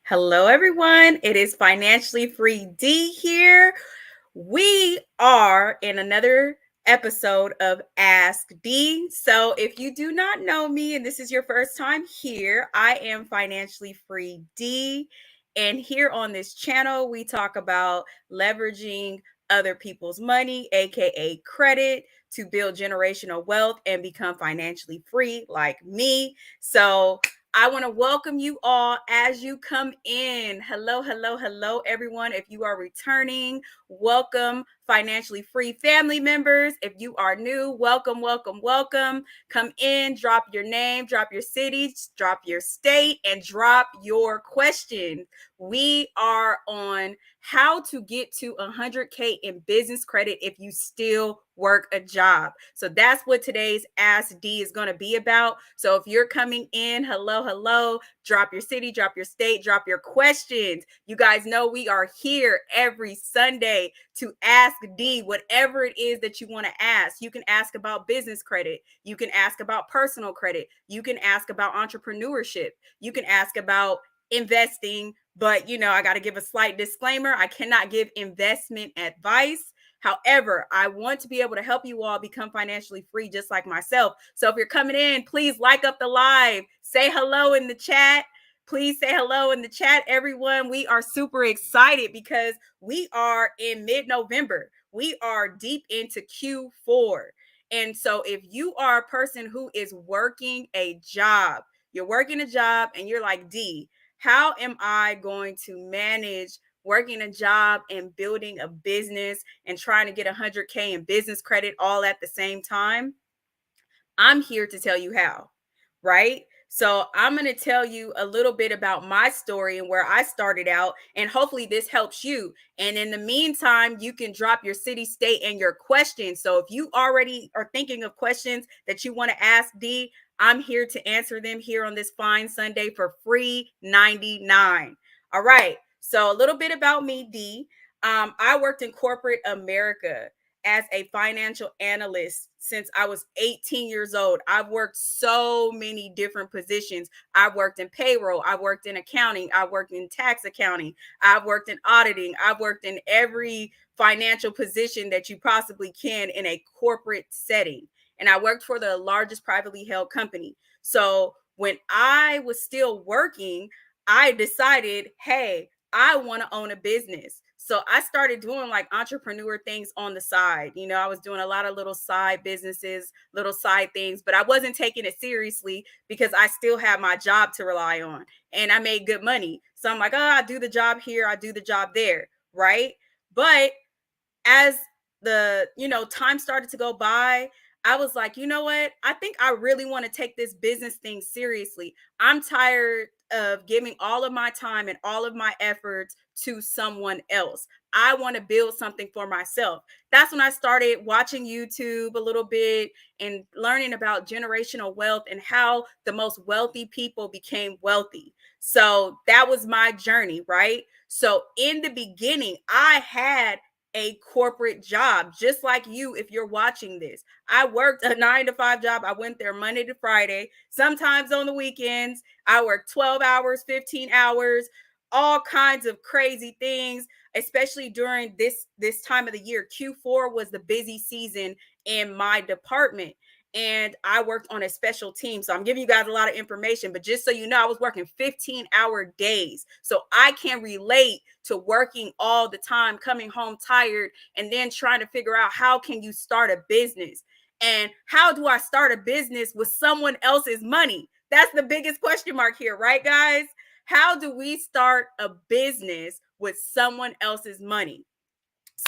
Hello, everyone. It is Financially Free Dee here. We are in another episode of Ask Dee. So, if you do not know me and this is your first time here, I am Financially Free Dee. And here on this channel, we talk about leveraging other people's money, aka credit, to build generational wealth and become financially free like me. So, I want to welcome you all as you come in. Hello, hello, hello, everyone. If you are returning, welcome, financially free family members. If you are new, welcome, welcome, welcome. Come in, drop your name, drop your city, drop your state, and drop your question. We are on how to get to 100K in business credit if you still work a job. So that's what today's Ask Dee is going to be about. So if you're coming in, hello, hello, drop your city, drop your state, drop your questions. You guys know we are here every Sunday to Ask Dee whatever it is that you want to ask. You can ask about business credit. You can ask about personal credit. You can ask about entrepreneurship. You can ask about investing. But, I got to give a slight disclaimer. I cannot give investment advice. However, I want to be able to help you all become financially free just like myself. So if you're coming in, please like up the live. Say hello in the chat. Please say hello in the chat, everyone. We are super excited because we are in mid-November. We are deep into Q4. And so if you are a person who is working a job, you're working a job and you're like, Dee, how am I going to manage working a job and building a business and trying to get 100K in business credit all at the same time? I'm here to tell you how, right? So I'm going to tell you a little bit about my story and where I started out, and hopefully this helps you. And in the meantime, you can drop your city, state, and your questions. So if you already are thinking of questions that you want to ask Dee, I'm here to answer them here on this fine Sunday for free 99. All right. So a little bit about me, Dee. I worked in corporate America as a financial analyst since I was 18 years old. I've worked so many different positions. I've worked in payroll. I've worked in accounting. I've worked in tax accounting. I've worked in auditing. I've worked in every financial position that you possibly can in a corporate setting. And I worked for the largest privately held company. So when I was still working, I decided, hey, I want to own a business. So I started doing like entrepreneur things on the side. I was doing a lot of little side businesses, little side things, but I wasn't taking it seriously because I still had my job to rely on and I made good money. So I'm like, oh, I do the job here, I do the job there, right? But as the time started to go by, I was like, you know what, I think I really want to take this business thing seriously. I'm tired of giving all of my time and all of my efforts to someone else. I want to build something for myself. That's when I started watching YouTube a little bit and learning about generational wealth and how the most wealthy people became wealthy. So that was my journey, right? So in the beginning, I had a corporate job, just like you. If you're watching this, I worked a 9 to 5 job. I went there Monday to Friday, sometimes on the weekends. I worked 12 hours, 15 hours, all kinds of crazy things, especially during this time of the year. Q4 was the busy season in my department, and I worked on a special team. So I'm giving you guys a lot of information, but just so you know, I was working 15-hour days. So I can relate to working all the time, coming home tired, and then trying to figure out how can you start a business? And how do I start a business with someone else's money? That's the biggest question mark here, right, guys? How do we start a business with someone else's money?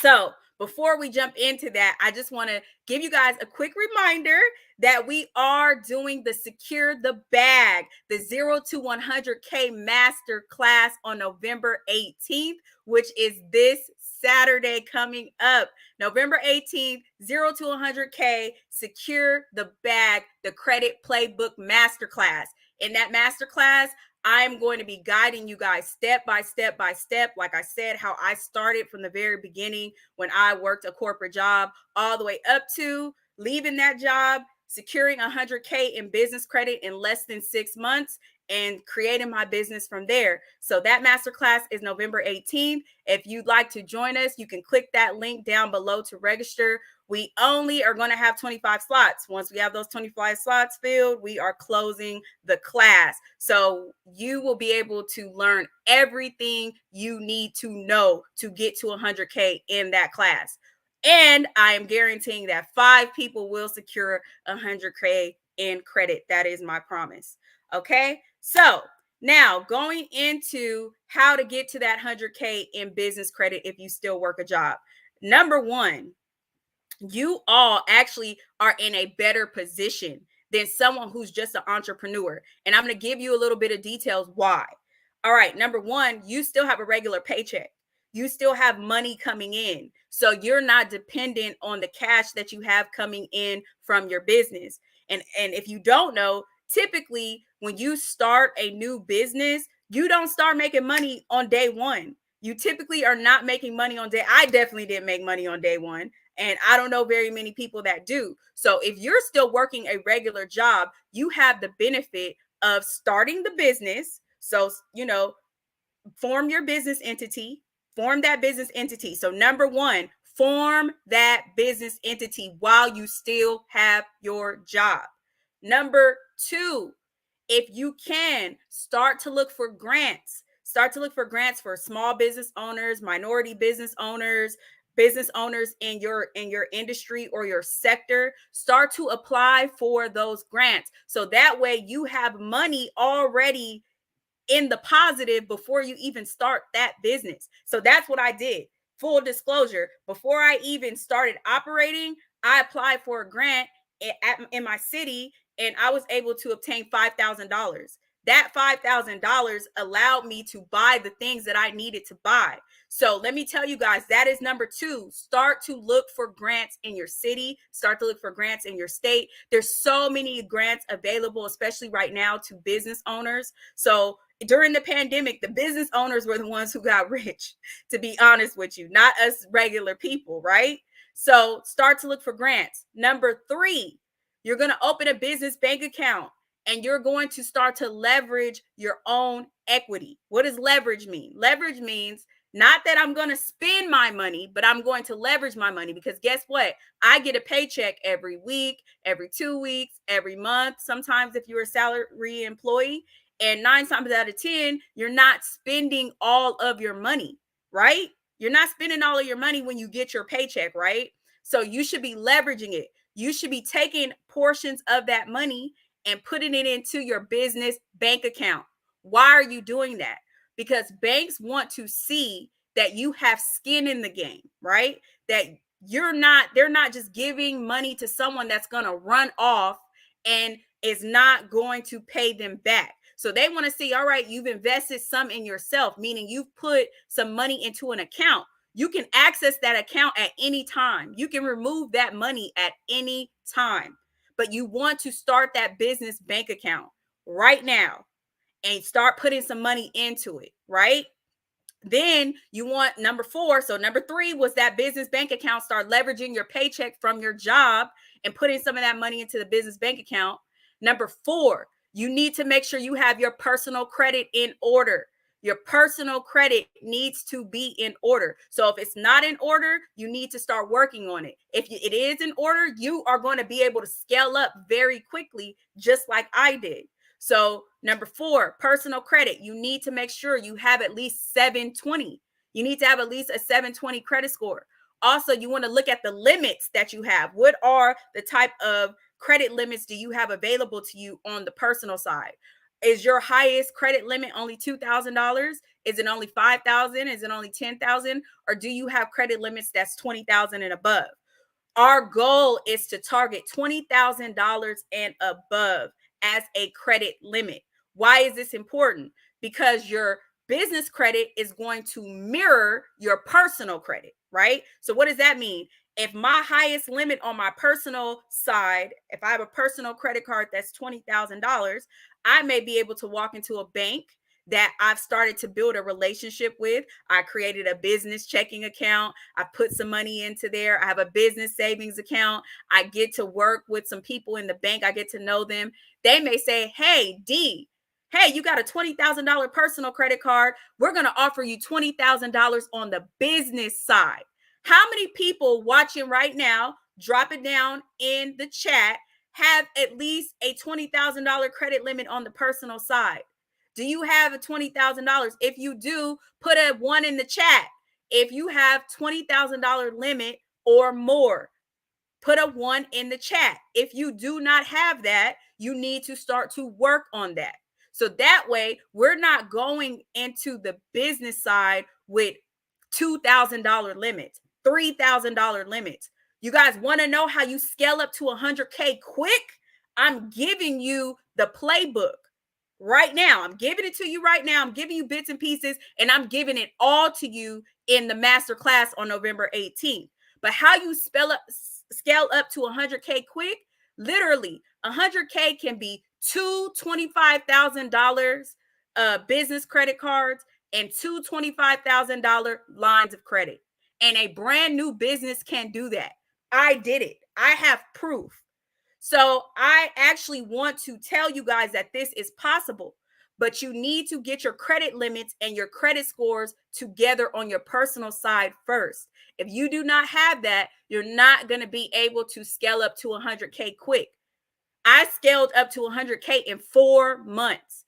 So before we jump into that, I just want to give you guys a quick reminder that we are doing the Secure the Bag, the 0 to 100K Master Class on November 18th, which is this Saturday coming up. November 18th, 0 to 100K, Secure the Bag, the Credit Playbook Masterclass. In that masterclass, I'm going to be guiding you guys step by step by step. Like I said, how I started from the very beginning when I worked a corporate job all the way up to leaving that job, securing 100K in business credit in less than 6 months and creating my business from there. So that masterclass is November 18th. If you'd like to join us, you can click that link down below to register. We only are going to have 25 slots. Once we have those 25 slots filled, we are closing the class. So you will be able to learn everything you need to know to get to 100K in that class. And I am guaranteeing that 5 people will secure 100K in credit. That is my promise. Okay. So now going into how to get to that 100K in business credit if you still work a job. Number one, you all actually are in a better position than someone who's just an entrepreneur. And I'm going to give you a little bit of details why. All right. Number one, you still have a regular paycheck. You still have money coming in. So you're not dependent on the cash that you have coming in from your business. And if you don't know, typically when you start a new business, you don't start making money on day one. You typically are not making money on day. I definitely didn't make money on day one. And I don't know very many people that do. So if you're still working a regular job, you have the benefit of starting the business. So, form your business entity, form that business entity. So number one, form that business entity while you still have your job. Number two, if you can, start to look for grants. Start to look for grants for small business owners, minority business owners in your industry or your sector. Start to apply for those grants. So that way you have money already in the positive before you even start that business. So that's what I did. Full disclosure, before I even started operating, I applied for a grant in my city and I was able to obtain $5,000. That $5,000 allowed me to buy the things that I needed to buy. So let me tell you guys, that is number two. Start to look for grants in your city. Start to look for grants in your state. There's so many grants available, especially right now to business owners. So during the pandemic, the business owners were the ones who got rich, to be honest with you, not us regular people, right? So start to look for grants. Number three, you're going to open a business bank account and you're going to start to leverage your own equity. What does leverage mean? Leverage means not that I'm going to spend my money, but I'm going to leverage my money because guess what? I get a paycheck every week, every 2 weeks, every month. Sometimes if you're a salary employee, and 9 times out of 10, you're not spending all of your money, right? You're not spending all of your money when you get your paycheck, right? So you should be leveraging it. You should be taking portions of that money and putting it into your business bank account. Why are you doing that? Because banks want to see that you have skin in the game, right? That they're not just giving money to someone that's going to run off and is not going to pay them back. So they want to see, all right, you've invested some in yourself, meaning you've put some money into an account. You can access that account at any time. You can remove that money at any time. But you want to start that business bank account right now and start putting some money into it, right? Then you want number four. So number three was that business bank account. Start leveraging your paycheck from your job and putting some of that money into the business bank account. Number four, you need to make sure you have your personal credit in order. Your personal credit needs to be in order. So if it's not in order, you need to start working on it. If it is in order, you are going to be able to scale up very quickly, just like I did. So number four, personal credit. You need to make sure you have at least 720. You need to have at least a 720 credit score. Also, you want to look at the limits that you have. What are the type of credit limits do you have available to you on the personal side? Is your highest credit limit only $2,000? Is it only $5,000? Is it only $10,000? Or do you have credit limits that's $20,000 and above? Our goal is to target $20,000 and above as a credit limit. Why is this important? Because your business credit is going to mirror your personal credit, right? So what does that mean? If my highest limit on my personal side, if I have a personal credit card that's $20,000, I may be able to walk into a bank that I've started to build a relationship with. I created a business checking account. I put some money into there. I have a business savings account. I get to work with some people in the bank. I get to know them. They may say, hey, Dee, hey, you got a $20,000 personal credit card. We're going to offer you $20,000 on the business side. How many people watching right now, drop it down in the chat, have at least a $20,000 credit limit on the personal side? Do you have a $20,000? If you do, put a 1 in the chat. If you have $20,000 limit or more, put a 1 in the chat. If you do not have that, you need to start to work on that. So that way, we're not going into the business side with $2,000 limits, $3,000 limits. You guys want to know how you scale up to 100K quick? I'm giving you the playbook right now. I'm giving it to you right now. I'm giving you bits and pieces, and I'm giving it all to you in the master class on November 18th. But how you scale up to 100K quick? Literally, 100K can be two $25,000 business credit cards and two $25,000 lines of credit. And a brand new business can do that. I did it. I have proof. So I actually want to tell you guys that this is possible, but you need to get your credit limits and your credit scores together on your personal side first. If you do not have that, you're not going to be able to scale up to 100K quick. I scaled up to 100K in 4 months.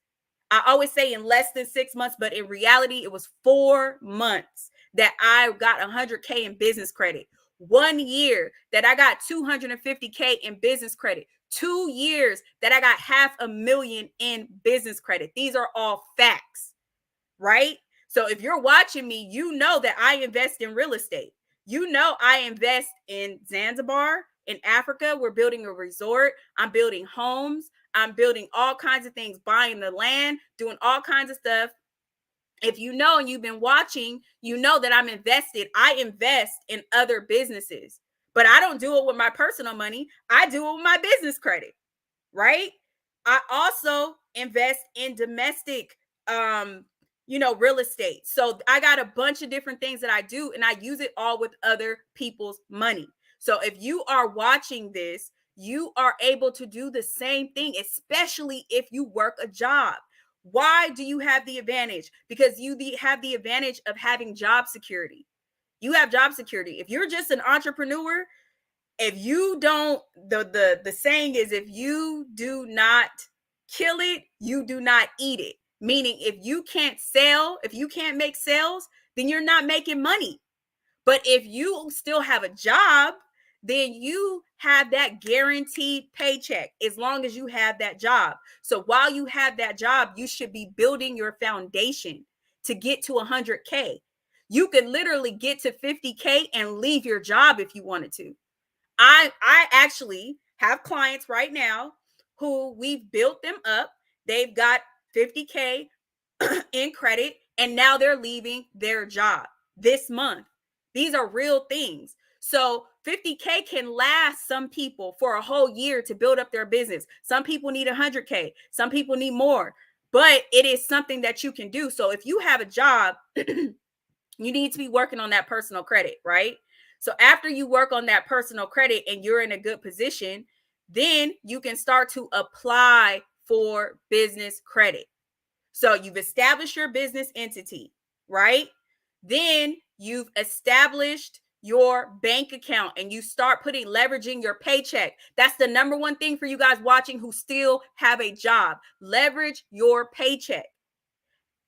I always say in less than 6 months, but in reality, it was 4 months that I got 100K in business credit. 1 year that I got 250K in business credit. 2 years that I got $500,000 in business credit. These are all facts, right? So if you're watching me, you know that I invest in real estate. You know I invest in Zanzibar, in Africa. We're building a resort. I'm building homes. I'm building all kinds of things, buying the land, doing all kinds of stuff. If you know and you've been watching, you know that I'm invested. I invest in other businesses, but I don't do it with my personal money. I do it with my business credit, right? I also invest in domestic real estate. So I got a bunch of different things that I do, and I use it all with other people's money. So if you are watching this, you are able to do the same thing, especially if you work a job. Why do you have the advantage? Because you have the advantage of having job security. You have job security. If you're just an entrepreneur, if you don't, the saying is, if you do not kill it, you do not eat it. Meaning, if you can't sell, if you can't make sales, then you're not making money. But if you still have a job, then you have that guaranteed paycheck as long as you have that job. So while you have that job, you should be building your foundation to get to 100K. You could literally get to 50K and leave your job if you wanted to. I actually have clients right now who we've built them up. They've got 50K in credit, and now they're leaving their job this month. These are real things. So 50K can last some people for a whole year to build up their business. Some people need 100K. Some people need more, but it is something that you can do. So if you have a job, you need to be working on that personal credit, right? So after you work on that personal credit and you're in a good position, then you can start to apply for business credit. So you've established your business entity, right? Then you've established your bank account and you start leveraging your paycheck. That's the number one thing for you guys watching who still have a job. Leverage your paycheck.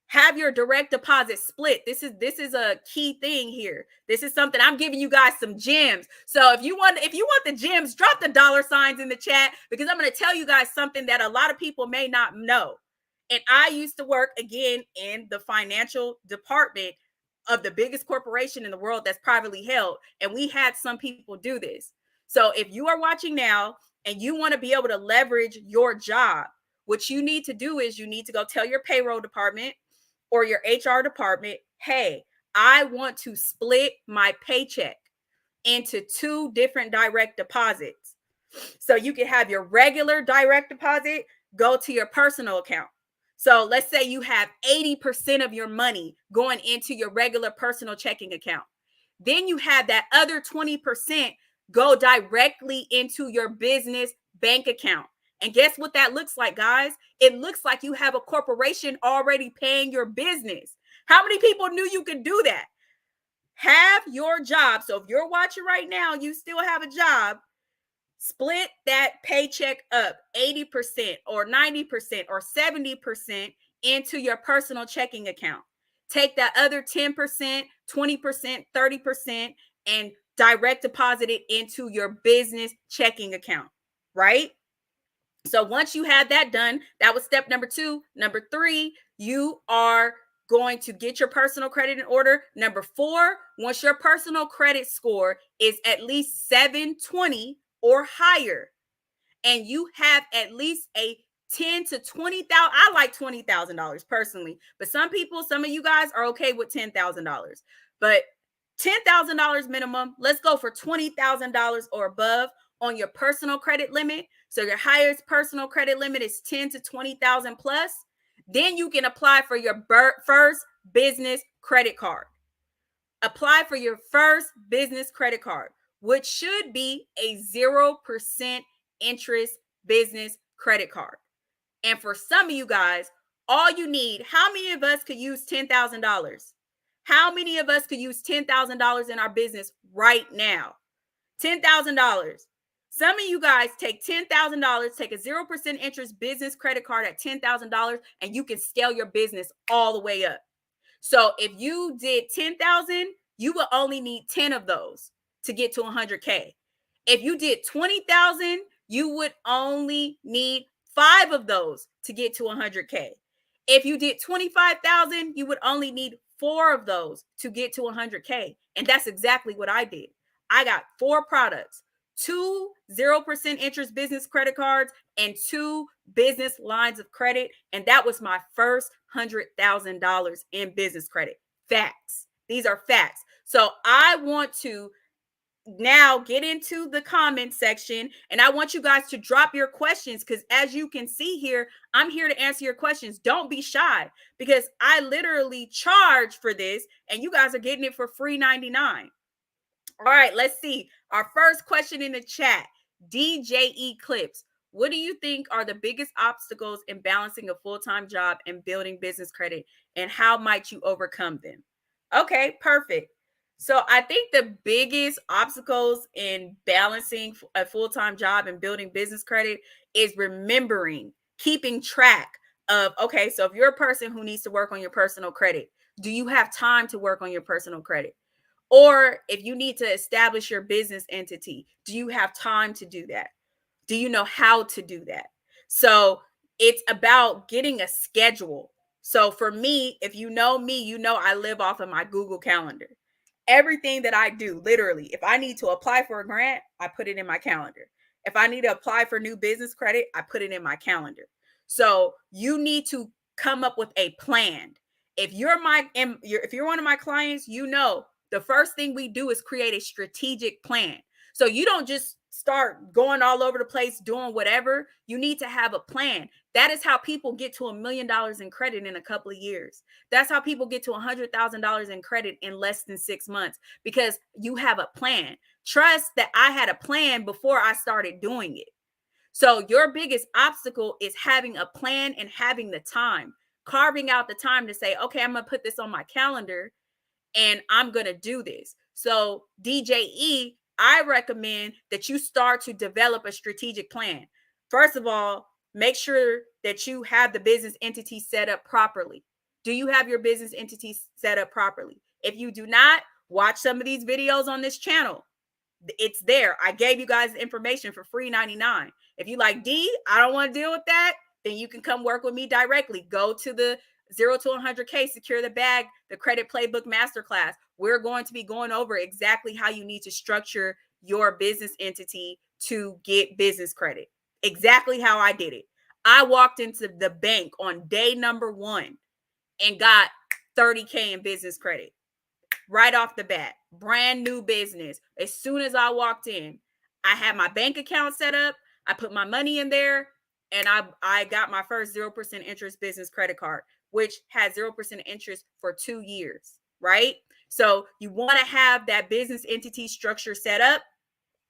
Have your direct deposit split. This is a key thing here. This is something I'm giving you guys some gems. So if you want the gems, drop the dollar signs in the chat, because I'm going to tell you guys something that a lot of people may not know. And I used to work again in the financial department of the biggest corporation in the world that's privately held, and we had some people do this. So if you are watching now and you want to be able to leverage your job, what you need to do is you need to go tell your payroll department or your HR department, hey, I want to split my paycheck into 2 different direct deposits. So you can have your regular direct deposit go to your personal account. So let's say you have 80% of your money going into your regular personal checking account. Then you have that other 20% go directly into your business bank account. And guess what that looks like, guys? It looks like you have a corporation already paying your business. How many people knew you could do that? Have your job. So if you're watching right now, you still have a job. Split that paycheck up 80% or 90% or 70% into your personal checking account. Take that other 10%, 20%, 30% and direct deposit it into your business checking account, right? So once you have that done, that was step number 2. Number 3, you are going to get your personal credit in order. Number 4, once your personal credit score is at least 720 or higher, and you have at least a 10 to 20,000. I like $20,000 personally, but some of you guys are okay with $10,000. But $10,000 minimum. Let's go for $20,000 or above on your personal credit limit. So your highest personal credit limit is 10 to 20,000 plus. Then you can apply for your first business credit card. Apply for your first business credit card, which should be a 0% interest business credit card. And for some of you guys, all you need, how many of us could use $10,000? How many of us could use $10,000 in our business right now? $10,000. Some of you guys take $10,000, take a 0% interest business credit card at $10,000, and you can scale your business all the way up. So if you did 10,000, you will only need 10 of those to get to 100K. If you did 20,000, you would only need 5 of those to get to 100K. If you did 25,000, you would only need 4 of those to get to 100K. And that's exactly what I did. I got 4 products, 2 0% interest business credit cards, and 2 business lines of credit. And that was my first $100,000 in business credit. Facts. These are facts. So I want to now get into the comment section, and I want you guys to drop your questions, because as you can see here, I'm here to answer your questions. Don't be shy, because I literally charge for this and you guys are getting it for free 99. All right, let's see. Our first question in the chat, DJ Eclipse. What do you think are the biggest obstacles in balancing a full-time job and building business credit, and how might you overcome them? Okay, perfect. So I think the biggest obstacles in balancing a full-time job and building business credit is remembering, keeping track of, okay, so if you're a person who needs to work on your personal credit, do you have time to work on your personal credit? Or if you need to establish your business entity, do you have time to do that? Do you know how to do that? So it's about getting a schedule. So for me, if you know me, you know I live off of my Google Calendar. Everything that I do, literally, if I need to apply for a grant, I put it in my calendar. If I need to apply for new business credit, I put it in my calendar. So you need to come up with a plan. If you're one of my clients, you know the first thing we do is create a strategic plan. So you don't just start going all over the place doing whatever. You need to have a plan. That is how people get to $1 million in credit in a couple of years. That's how people get to $100,000 in credit in less than 6 months, because you have a plan. Trust that I had a plan before I started doing it. So your biggest obstacle is having a plan and having the time, carving out the time to say, okay, I'm going to put this on my calendar and I'm going to do this. So DJE, I recommend that you start to develop a strategic plan. First of all, make sure that you have the business entity set up properly. Do you have your business entity set up properly? If you do not, watch some of these videos on this channel. It's there. I gave you guys the information for free 99. If you like, D, I don't want to deal with that, then you can come work with me directly. Go to the 0 to 100K Secure the Bag, the Credit Playbook Masterclass. We're going to be going over exactly how you need to structure your business entity to get business credit. Exactly how I did it. I walked into the bank on day number 1 and got 30K in business credit right off the bat. Brand new business. As soon as I walked in, I had my bank account set up. I put my money in there. and I got my first 0% interest business credit card, which had 0% interest for 2 years, right? So you want to have that business entity structure set up.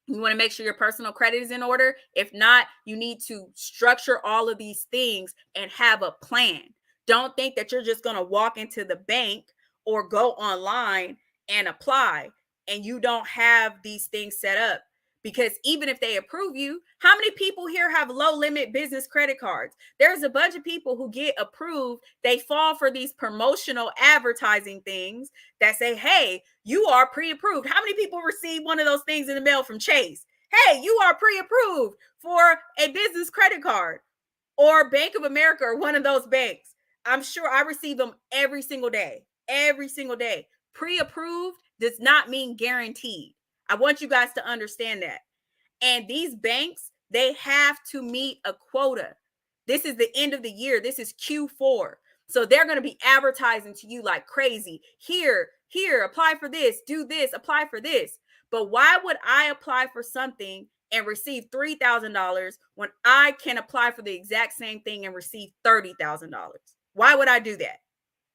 You want to make sure your personal credit is in order. If not, you need to structure all of these things and have a plan. Don't think that you're just going to walk into the bank or go online and apply and you don't have these things set up. Because even if they approve you, how many people here have low limit business credit cards? There's a bunch of people who get approved. They fall for these promotional advertising things that say, hey, you are pre-approved. How many people receive one of those things in the mail from Chase? Hey, you are pre-approved for a business credit card, or Bank of America or one of those banks. I'm sure I receive them every single day. Every single day. Pre-approved does not mean guaranteed. I want you guys to understand that. And these banks, they have to meet a quota. This is the end of the year. This is Q4. So they're going to be advertising to you like crazy. Here, apply for this, do this, apply for this. But why would I apply for something and receive $3,000 when I can apply for the exact same thing and receive $30,000? Why would I do that?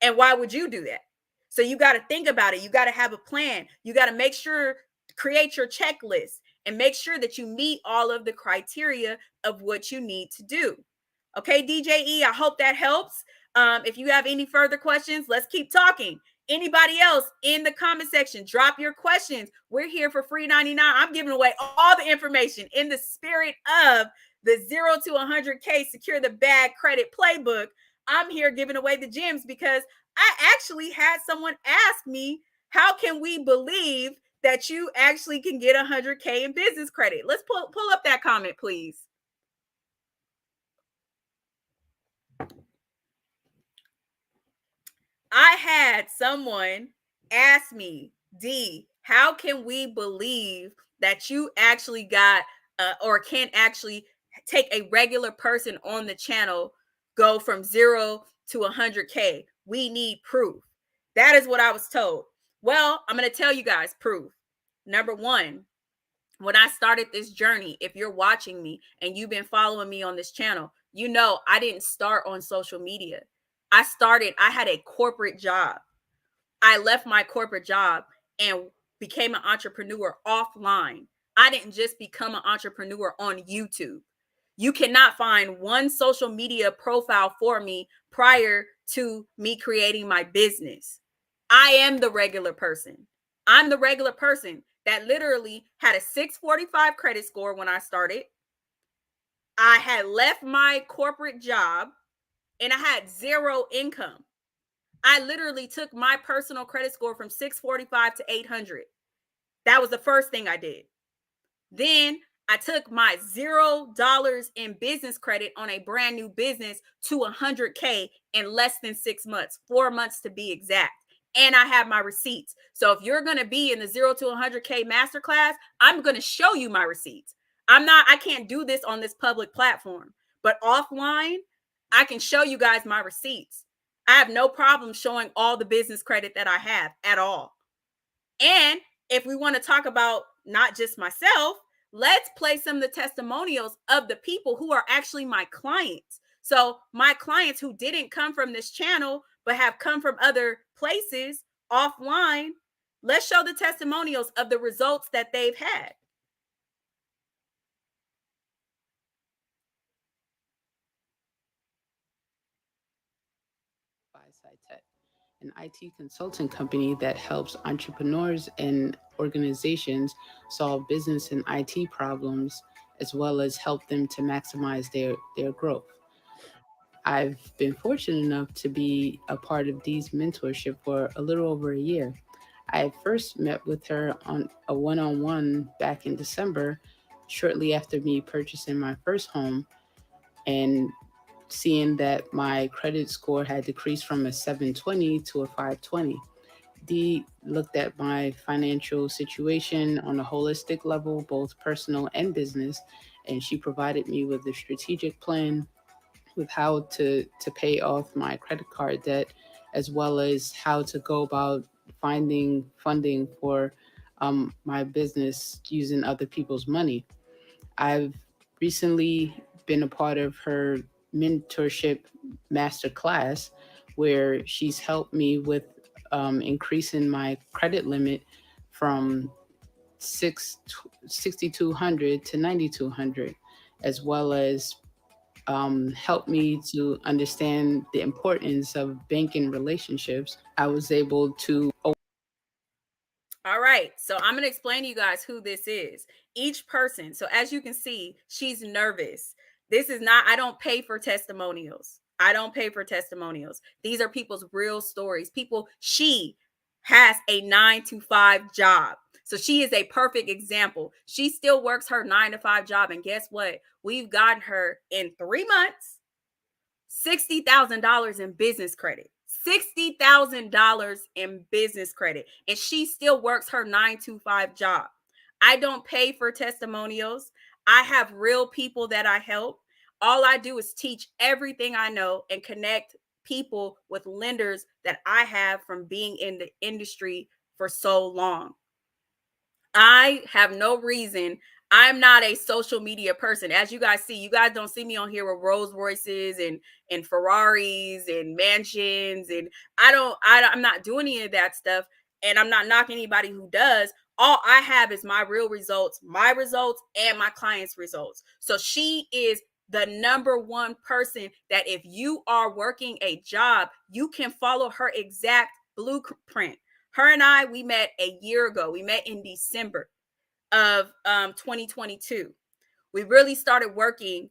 And why would you do that? So you got to think about it. You got to have a plan. You got to make sure, create your checklist and make sure that you meet all of the criteria of what you need to do. Okay, DJE, I hope that helps. If you have any further questions, let's keep talking. Anybody else in the comment section, drop your questions. We're here for free 99. I'm giving away all the information in the spirit of the 0 to 100K Secure the Bag Credit Playbook. I'm here giving away the gems because I actually had someone ask me, how can we believe that you actually can get 100K in business credit? Let's pull up that comment, please. I had someone ask me, D, how can we believe that you actually got or can actually take a regular person on the channel, go from 0 to 100K? We need proof. That is what I was told. Well, I'm going to tell you guys proof. Number one, when I started this journey, if you're watching me and you've been following me on this channel, you know I didn't start on social media. I had a corporate job. I left my corporate job and became an entrepreneur offline. I didn't just become an entrepreneur on YouTube. You cannot find one social media profile for me prior to me creating my business. I am the regular person. I'm the regular person that literally had a 645 credit score when I started. I had left my corporate job and I had zero income. I literally took my personal credit score from 645 to 800. That was the first thing I did. Then I took my $0 in business credit on a brand new business to 100K in less than 6 months, 4 months to be exact. And I have my receipts. So if you're going to be in the 0 to 100K masterclass, I'm going to show you my receipts. I can't do this on this public platform, but offline, I can show you guys my receipts. I have no problem showing all the business credit that I have at all. And if we want to talk about not just myself, let's play some of the testimonials of the people who are actually my clients. So my clients who didn't come from this channel, but have come from other places offline, let's show the testimonials of the results that they've had. Tech, an IT consulting company that helps entrepreneurs and organizations solve business and IT problems, as well as help them to maximize their growth. I've been fortunate enough to be a part of Dee's mentorship for a little over a year. I first met with her on a one-on-one back in December, shortly after me purchasing my first home, and seeing that my credit score had decreased from a 720 to a 520. Dee looked at my financial situation on a holistic level, both personal and business, and she provided me with a strategic plan with how to pay off my credit card debt, as well as how to go about finding funding for my business using other people's money. I've recently been a part of her mentorship master class where she's helped me with increasing my credit limit from 6,200 to 9,200, as well as helped me to understand the importance of banking relationships. I was able to. All right, so I'm going to explain to you guys who this is. Each person, so as you can see, she's nervous. This is not, I don't pay for testimonials. I don't pay for testimonials. These are people's real stories. People, she has a 9 to 5 job. So she is a perfect example. She still works her 9 to 5 job. And guess what? We've gotten her in 3 months $60,000 in business credit. $60,000 in business credit. And she still works her 9 to 5 job. I don't pay for testimonials. I have real people that I help. All I do is teach everything I know and connect people with lenders that I have from being in the industry for so long. I have no reason. I'm not a social media person. As you guys see, you guys don't see me on here with Rolls Royces and Ferraris and mansions. And I'm not doing any of that stuff. And I'm not knocking anybody who does. All I have is my real results, and my clients' results. So she is the number one person that if you are working a job, you can follow her exact blueprint. Her and I, we met a year ago. We met in December of 2022. We really started working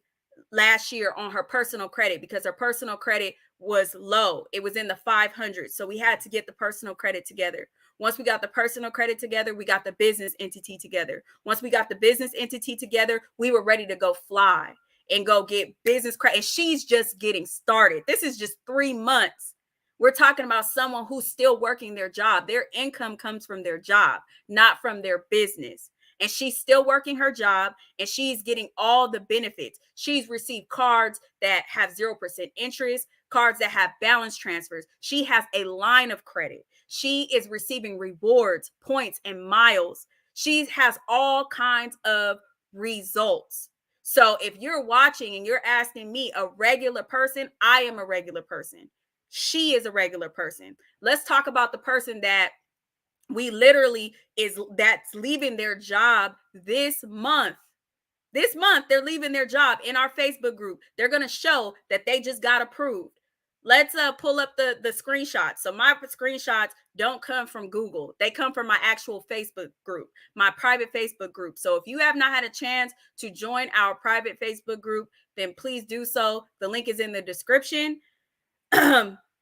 last year on her personal credit because her personal credit was low. It was in the 500s. So we had to get the personal credit together. Once we got the personal credit together, we got the business entity together. Once we got the business entity together, we were ready to go fly and go get business credit. And she's just getting started. This is just 3 months. We're talking about someone who's still working their job. Their income comes from their job, not from their business. And she's still working her job and she's getting all the benefits. She's received cards that have 0% interest, cards that have balance transfers. She has a line of credit. She is receiving rewards, points, and miles. She has all kinds of results. So if you're watching and you're asking me, a regular person, I am a regular person. She is a regular person. Let's talk about the person that we literally that's leaving their job this month. This month, they're leaving their job in our Facebook group. They're going to show that they just got approved. Let's pull up the screenshots. So my screenshots don't come from Google. They come from my actual Facebook group, my private Facebook group. So if you have not had a chance to join our private Facebook group, then please do so. The link is in the description.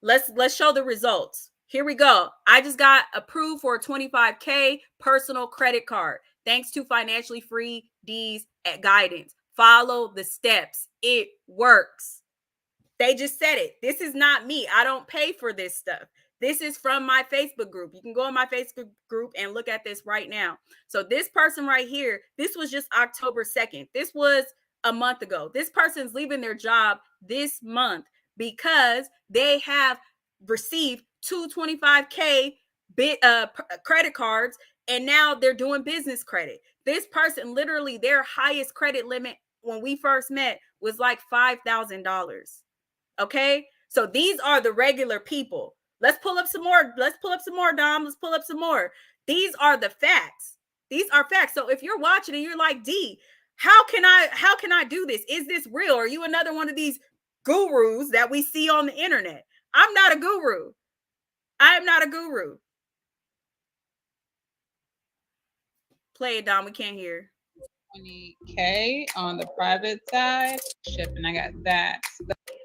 Let's show the results. Here we go. I just got approved for a 25K personal credit card. Thanks to Financially Free Dee's guidance. Follow the steps. It works. They just said it. This is not me. I don't pay for this stuff. This is from my Facebook group. You can go in my Facebook group and look at this right now. So this person right here, this was just October 2nd. This was a month ago. This person's leaving their job this month because they have received two 25K credit cards and now they're doing business credit. This person, literally their highest credit limit when we first met was like $5,000. Okay, so these are the regular people. Let's pull up some more. Let's pull up some more, Dom. Let's pull up some more. These are the facts. These are facts. So if you're watching and you're like, D, how can I do this? Is this real? Are you another one of these gurus that we see on the internet? I'm not a guru. I am not a guru. Play it, Dom. We can't hear. 20K on the private side, shipping. I got that.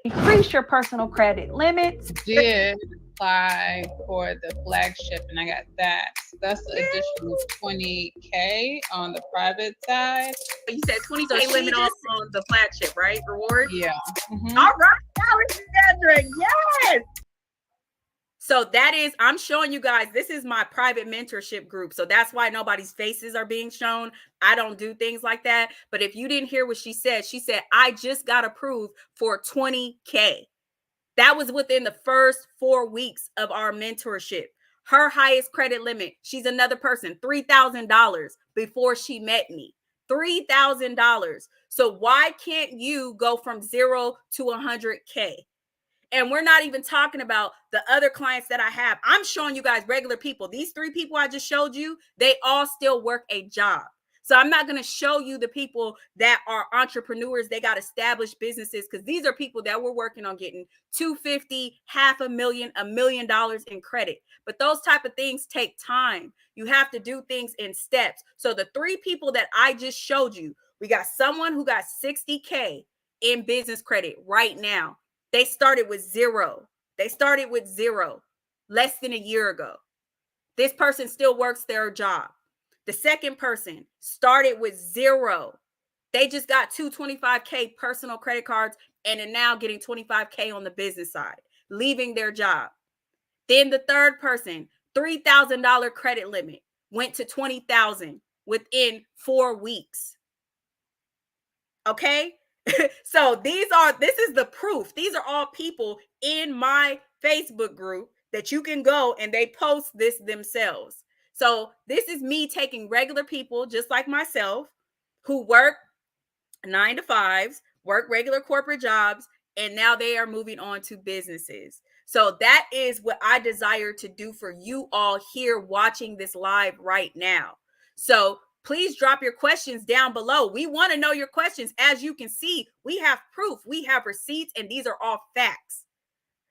Increase your personal credit limits. Did apply for the flagship, and I got that. So that's an additional 20K on the private side. You said 20K limit on the flagship, right? Reward? Yeah. Mm-hmm. All right, Alexandra. Yes. So that is, I'm showing you guys, this is my private mentorship group. So that's why nobody's faces are being shown. I don't do things like that. But if you didn't hear what she said, I just got approved for 20K. That was within the first 4 weeks of our mentorship. Her highest credit limit, she's another person, $3,000 before she met me. $3,000. So why can't you go from 0 to 100K? And we're not even talking about the other clients that I have. I'm showing you guys regular people. These 3 people I just showed you, they all still work a job. So I'm not going to show you the people that are entrepreneurs. They got established businesses, because these are people that were working on getting 250, $500,000, $1 million in credit. But those type of things take time. You have to do things in steps. So the 3 people that I just showed you, we got someone who got 60K in business credit right now. They started with 0. They started with 0 less than a year ago. This person still works their job. The second person started with 0. They just got 225K personal credit cards and are now getting 25K on the business side, leaving their job. Then the third person, $3,000 credit limit, went to $20,000 within 4 weeks. Okay? So this is the proof. These are all people in my Facebook group that you can go and they post this themselves. So this is me taking regular people just like myself who work 9 to 5s, work regular corporate jobs, and now they are moving on to businesses. So that is what I desire to do for you all here watching this live right now. So please drop your questions down below. We want to know your questions. As you can see, we have proof, we have receipts, and these are all facts.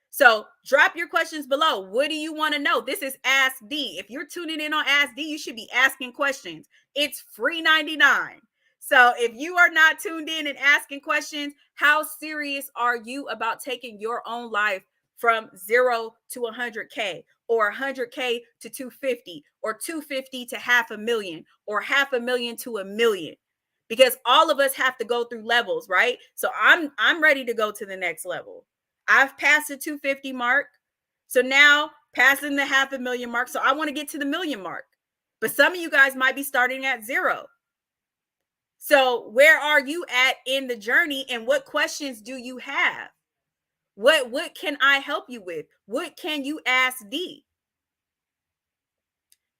So drop your questions below. What do you want to know? This is Ask Dee. If you're tuning in on Ask Dee, you should be asking questions. It's free 99. So if you are not tuned in and asking questions, how serious are you about taking your own life from 0 to 100K, or 100K to 250, or 250 to $500,000, or $500,000 to $1 million? Because all of us have to go through levels, right? So I'm ready to go to the next level. I've passed the 250 mark. So now passing the $500,000 mark. So I want to get to the million mark. But some of you guys might be starting at 0. So where are you at in the journey, and what questions do you have? What can I help you with? What can you ask Dee?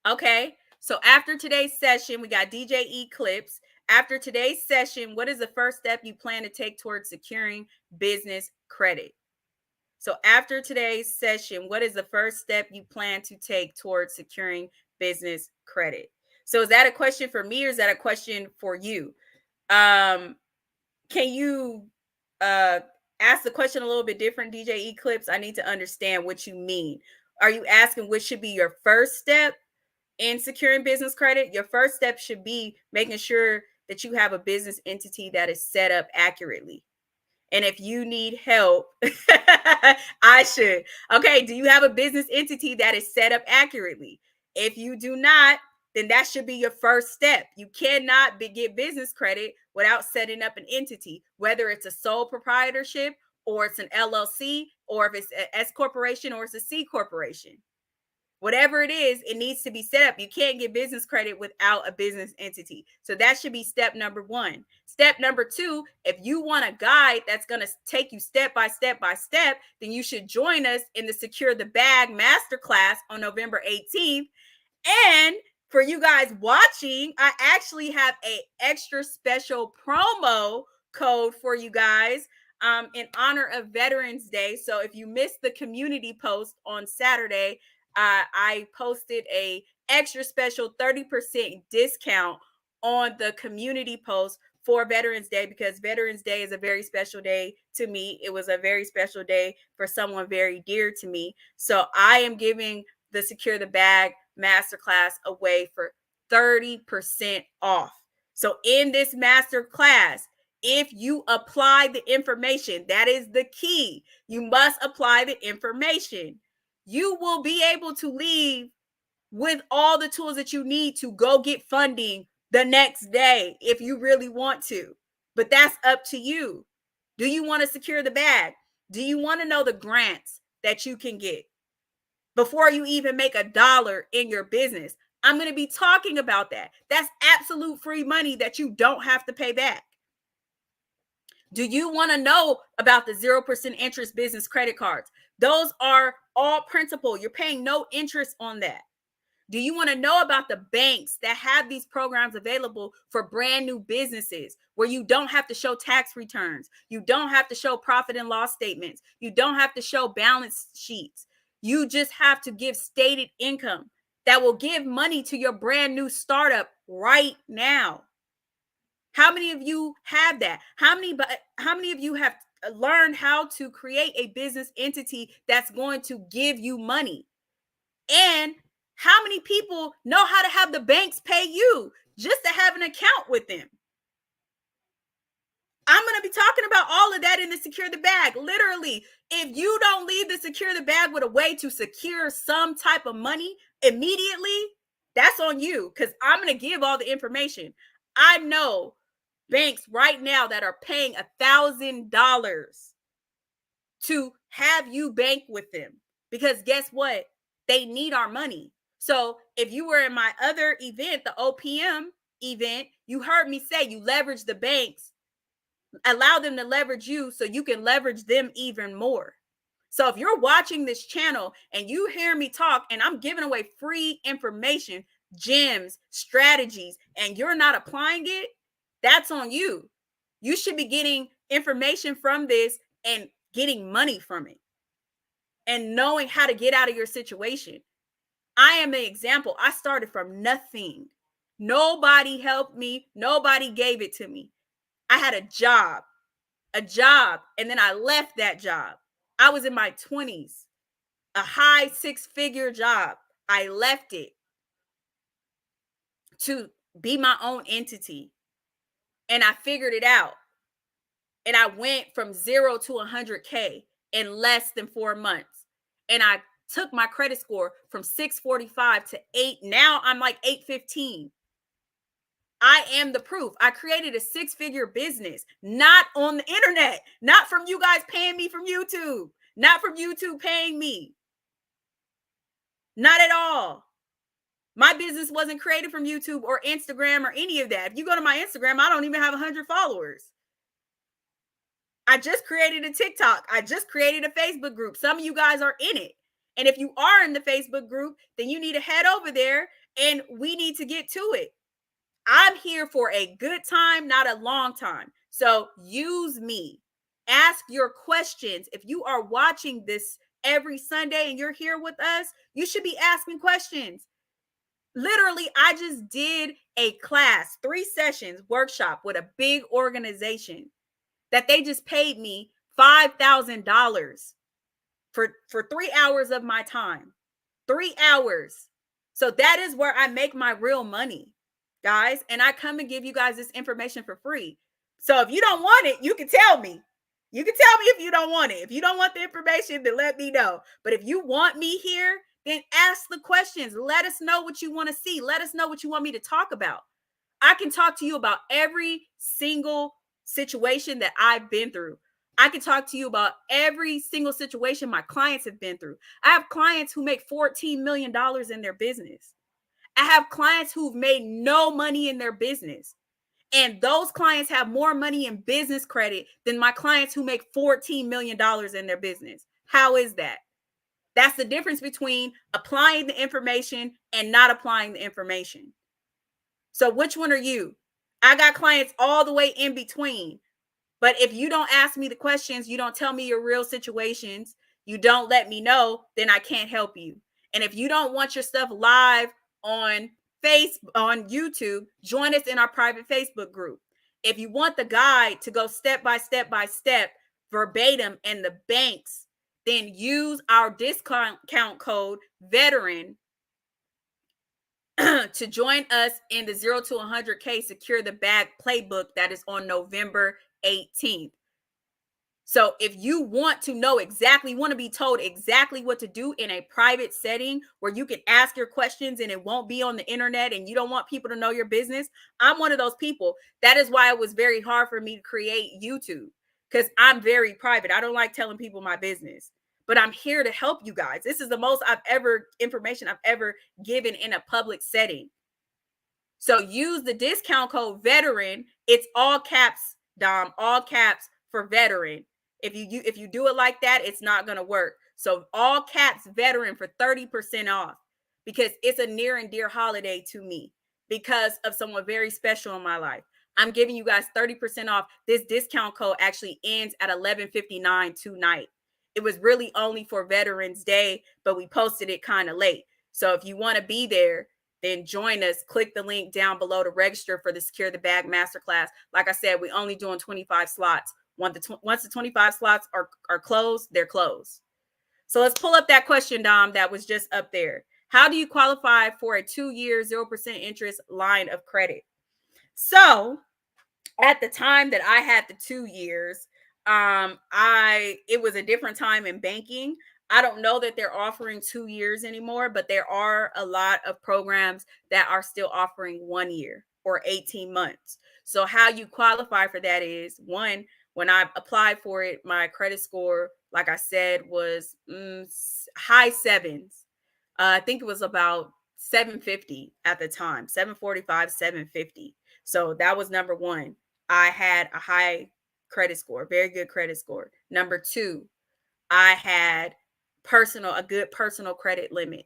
Okay. So after today's session, we got DJ Eclipse. After today's session, what is the first step you plan to take towards securing business credit? So after today's session, what is the first step you plan to take towards securing business credit? So is that a question for me, or is that a question for you? Can you ask the question a little bit different, DJ Eclipse? I need to understand what you mean. Are you asking what should be your first step in securing business credit? Your first step should be making sure that you have a business entity that is set up accurately. And if you need help, I should. Okay, do you have a business entity that is set up accurately? If you do not, then that should be your first step. You cannot get business credit without setting up an entity, whether it's a sole proprietorship, or it's an LLC, or if it's an S corporation, or it's a C corporation. Whatever it is, it needs to be set up. You can't get business credit without a business entity. So that should be step number 1. Step number 2, if you want a guide that's going to take you step by step by step, then you should join us in the Secure the Bag Masterclass on November 18th. And for you guys watching, I actually have an extra special promo code for you guys in honor of Veterans Day. So if you missed the community post on Saturday, I posted a extra special 30% discount on the community post for Veterans Day, because Veterans Day is a very special day to me. It was a very special day for someone very dear to me. So I am giving the Secure the Bag Masterclass away for 30% off. So in this masterclass, if you apply the information, that is the key. You must apply the information. You will be able to leave with all the tools that you need to go get funding the next day if you really want to. But that's up to you. Do you want to secure the bag? Do you want to know the grants that you can get before you even make $1 in your business? I'm going to be talking about that. That's absolute free money that you don't have to pay back. Do you want to know about the 0% interest business credit cards? Those are all principal. You're paying no interest on that. Do you want to know about the banks that have these programs available for brand new businesses where you don't have to show tax returns? You don't have to show profit and loss statements. You don't have to show balance sheets. You just have to give stated income that will give money to your brand new startup right now. How many of you have that? How many of you have learned how to create a business entity that's going to give you money? And how many people know how to have the banks pay you just to have an account with them? I'm going to be talking about all of that in the Secure the Bag. Literally, if you don't leave the Secure the Bag with a way to secure some type of money immediately, that's on you, because I'm going to give all the information. I know banks right now that are paying $1,000 to have you bank with them, because guess what? They need our money. So if you were in my other event, the OPM event, you heard me say you leverage the banks, allow them to leverage you so you can leverage them even more. So if you're watching this channel and you hear me talk and I'm giving away free information, gems, strategies, and you're not applying it, that's on you. You should be getting information from this and getting money from it and knowing how to get out of your situation. I am an example. I started from nothing. Nobody helped me. Nobody gave it to me. I had a job, and then I left that job. I was in my 20s, a high 6-figure job. I left it to be my own entity, and I figured it out. And I went from 0 to 100K in less than 4 months. And I took my credit score from 645 to 8. Now I'm like 815. I am the proof. I created a 6-figure business, not on the internet, not from you guys paying me from YouTube, not from YouTube paying me. Not at all. My business wasn't created from YouTube or Instagram or any of that. If you go to my Instagram, I don't even have 100 followers. I just created a TikTok. I just created a Facebook group. Some of you guys are in it. And if you are in the Facebook group, then you need to head over there and we need to get to it. I'm here for a good time, not a long time. So use me. Ask your questions. If you are watching this every Sunday and you're here with us, you should be asking questions. Literally, I just did a class, 3 sessions workshop with a big organization that they just paid me $5,000 for 3 hours of my time. 3 hours. So that is where I make my real money, guys. And I come and give you guys this information for free. So if you don't want it, you can tell me. You can tell me if you don't want it. If you don't want the information, then let me know. But if you want me here, then ask the questions. Let us know what you want to see. Let us know what you want me to talk about. I can talk to you about every single situation that I've been through. I can talk to you about every single situation my clients have been through. I have clients who make $14 million in their business. I have clients who've made no money in their business. And those clients have more money in business credit than my clients who make $14 million in their business. How is that? That's the difference between applying the information and not applying the information. So which one are you? I got clients all the way in between. But if you don't ask me the questions, you don't tell me your real situations, you don't let me know, then I can't help you. And if you don't want your stuff live on YouTube, join us in our private Facebook group. If you want the guide to go step by step verbatim and the banks, then use our discount code VETERAN to join us in the 0 to 100K Secure the Bag playbook that is on November 18th. So if you want to know exactly, want to be told exactly what to do in a private setting where you can ask your questions and it won't be on the internet and you don't want people to know your business, I'm one of those people. That is why it was very hard for me to create YouTube, because I'm very private. I don't like telling people my business, but I'm here to help you guys. This is the most information I've ever given in a public setting. So use the discount code VETERAN. It's all caps, Dom, all caps for VETERAN. If you do it like that, it's not going to work. So all caps VETERAN for 30% off. because it's a near and dear holiday to me because of someone very special in my life. I'm giving you guys 30% off. This discount code actually ends at 11:59 tonight. It was really only for Veterans Day, but we posted it kind of late. So if you want to be there, then join us. Click the link down below to register for the Secure the Bag Masterclass. Like I said, we're only doing 25 slots. Once the 25 slots are closed, they're closed. So let's pull up that question, Dom, that was just up there. How do you qualify for a 2-year 0% interest line of credit? So at the time that I had the 2 years, it was a different time in banking. I don't know that they're offering 2 years anymore, but there are a lot of programs that are still offering 1 year or 18 months. So how you qualify for that is, one, when I applied for it, my credit score, like I said, was high sevens. I think it was about 750 at the time, 745, 750. So that was number one. I had a high credit score, very good credit score. Number two, I had a good personal credit limit,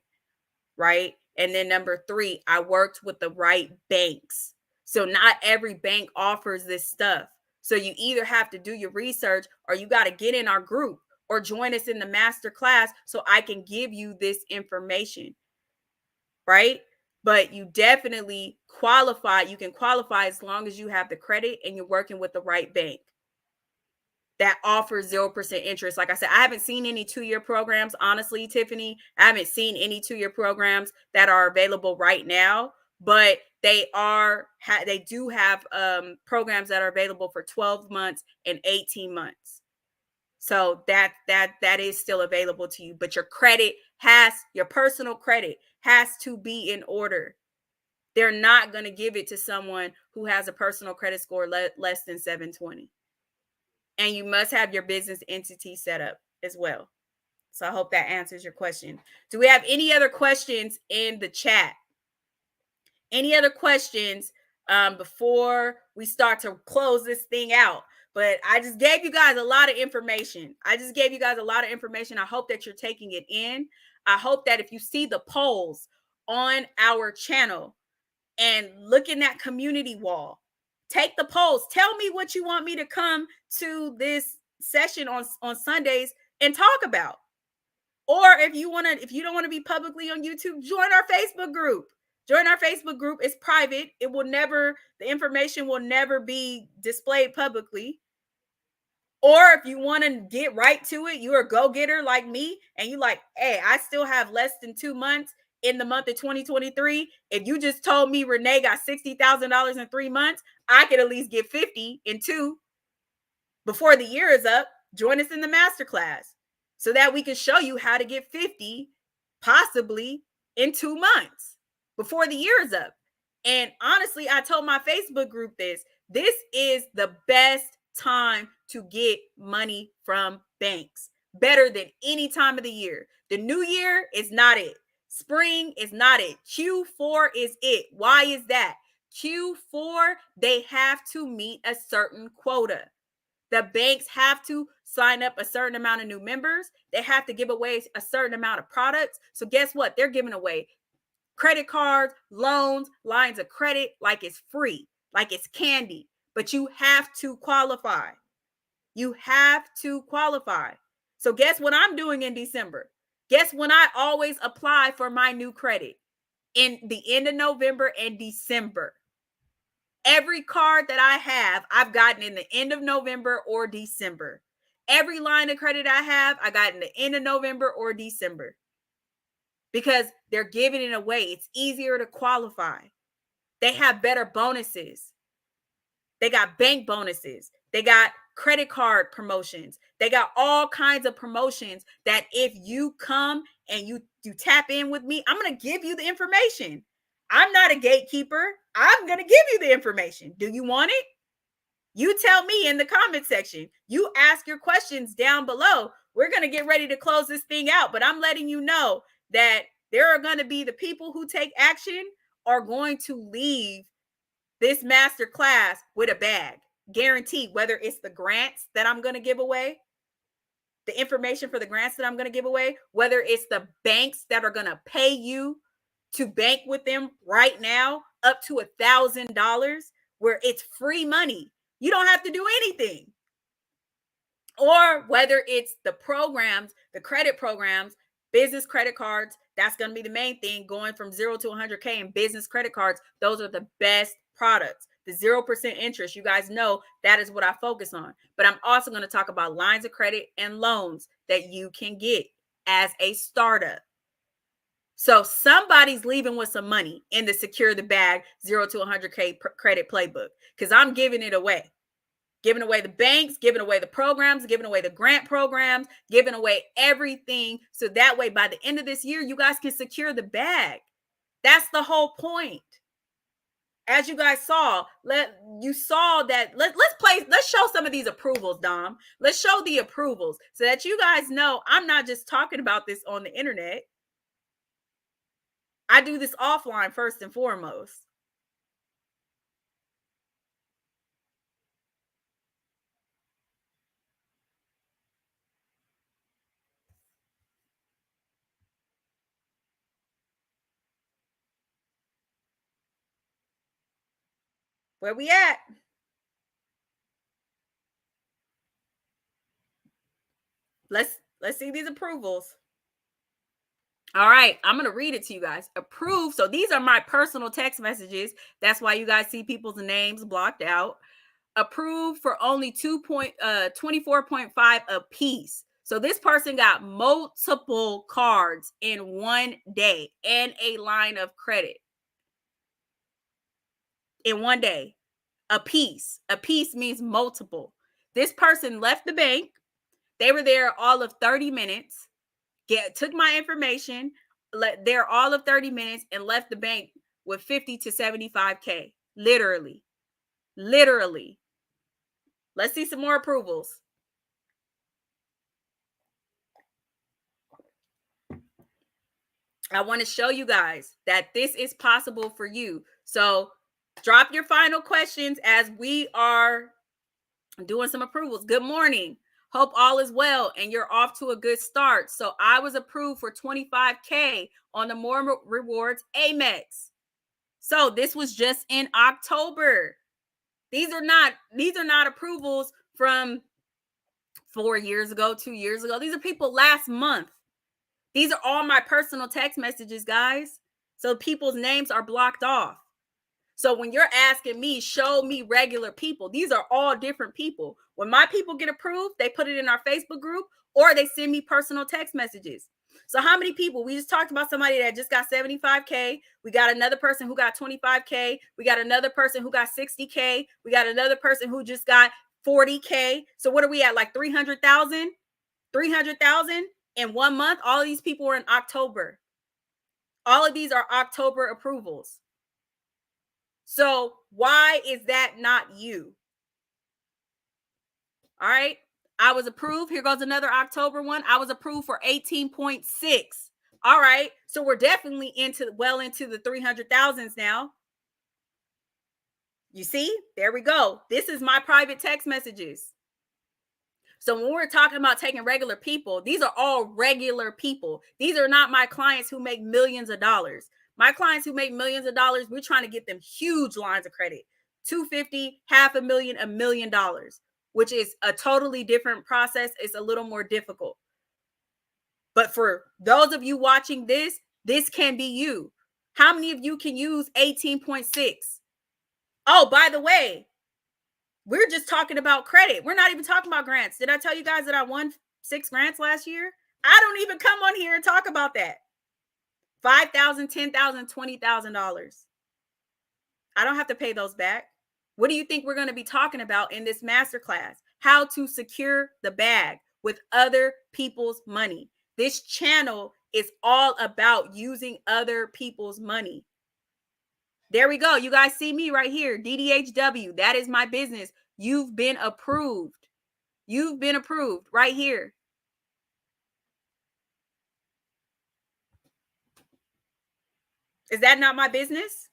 right? And then number three, I worked with the right banks. So not every bank offers this stuff. So you either have to do your research or you got to get in our group or join us in the master class so I can give you this information, right? But you definitely qualify. You can qualify as long as you have the credit and you're working with the right bank that offers 0% interest. Like I said, I haven't seen any 2-year programs, honestly, Tiffany. I haven't seen any 2-year programs that are available right now, but they do have programs that are available for 12 months and 18 months. So that is still available to you, but your personal credit has to be in order. They're not going to give it to someone who has a personal credit score less than 720. And you must have your business entity set up as well. So I hope that answers your question. Do we have any other questions in the chat? Any other questions before we start to close this thing out? But I just gave you guys a lot of information. I hope that you're taking it in. I hope that if you see the polls on our channel and look in that community wall, take the polls. Tell me what you want me to come to this session on Sundays and talk about. Or if you don't want to be publicly on YouTube, join our Facebook group. Join our Facebook group. It's private. The information will never be displayed publicly. Or if you want to get right to it, you're a go-getter like me, and you like, hey, I still have less than 2 months in the month of 2023. If you just told me Renee got $60,000 in 3 months, I could at least get 50 in 2 before the year is up. Join us in the masterclass so that we can show you how to get 50 possibly in 2 months before the year is up. And honestly, I told my Facebook group this is the best time to get money from banks, better than any time of the year. The new year is not it. Spring is not it. Q4 is it. Why is that? Q4, they have to meet a certain quota. The banks have to sign up a certain amount of new members. They have to give away a certain amount of products. So guess what? They're giving away credit cards, loans, lines of credit like it's free, like it's candy. But you have to qualify. You have to qualify. So guess what I'm doing in December? Guess when I always apply for my new credit? In the end of November and December. Every card that I have, I've gotten in the end of November or December. Every line of credit I have, I got in the end of November or December. Because they're giving it away. It's easier to qualify. They have better bonuses. They got bank bonuses. They got credit card promotions. They got all kinds of promotions that if you come and you tap in with me, I'm going to give you the information. I'm not a gatekeeper. I'm going to give you the information. Do you want it? You tell me in the comment section. You ask your questions down below. We're going to get ready to close this thing out, but I'm letting you know that there are going to be the people who take action are going to leave this master class with a bag, guaranteed, whether it's the grants that I'm going to give away, the information for the grants that I'm going to give away, whether it's the banks that are going to pay you to bank with them right now up to $1,000, where it's free money. You don't have to do anything. Or whether it's the programs, the credit programs, business credit cards, that's going to be the main thing, going from 0 to 100K in business credit cards. Those are the best products. The 0% interest, you guys know that is what I focus on. But I'm also going to talk about lines of credit and loans that you can get as a startup. So somebody's leaving with some money in the secure the bag 0 to 100K credit playbook, because I'm giving it away. Giving away the banks, giving away the programs, giving away the grant programs, giving away everything. So that way, by the end of this year, you guys can secure the bag. That's the whole point. As you guys saw, let's show some of these approvals, Dom. Let's show the approvals so that you guys know I'm not just talking about this on the internet. I do this offline first and foremost. Where we at? Let's see these approvals. All right, I'm going to read it to you guys. Approved. So these are my personal text messages. That's why you guys see people's names blocked out. Approved for only 24.5 a piece. So this person got multiple cards in one day and a line of credit in one day. A piece. A piece means multiple. This person left the bank. They were there all of 30 minutes. Took my information, there all of 30 minutes, and left the bank with 50 to 75K. Literally. Let's see some more approvals. I want to show you guys that this is possible for you. So drop your final questions as we are doing some approvals. Good morning. Hope all is well and you're off to a good start. So I was approved for 25K on the More Rewards Amex. So this was just in October. These are not approvals from 4 years ago, 2 years ago. These are people last month. These are all my personal text messages, guys. So people's names are blocked off. So when you're asking me, show me regular people, these are all different people. When my people get approved, they put it in our Facebook group or they send me personal text messages. So how many people? We just talked about somebody that just got 75K. We got another person who got 25K. We got another person who got 60K. We got another person who just got 40K. So what are we at? Like 300,000? 300,000 in 1 month? All of these people were in October. All of these are October approvals. So why is that not you? All right. I was approved. Here goes another October one. I was approved for 18.6. All right. So we're definitely well into the 300,000s now. You see, there we go. This is my private text messages. So when we're talking about taking regular people, these are all regular people. These are not my clients who make millions of dollars. My clients who make millions of dollars, we're trying to get them huge lines of credit, 250, $500,000, $1 million, which is a totally different process. It's a little more difficult. But for those of you watching this can be you. How many of you can use 18.6? Oh, by the way, we're just talking about credit. We're not even talking about grants. Did I tell you guys that I won 6 grants last year? I don't even come on here and talk about that. $5,000, $10,000, $20,000. I don't have to pay those back. What do you think we're going to be talking about in this masterclass? How to secure the bag with other people's money. This channel is all about using other people's money. There we go. You guys see me right here. DDHW. That is my business. You've been approved. You've been approved right here. Is that not my business?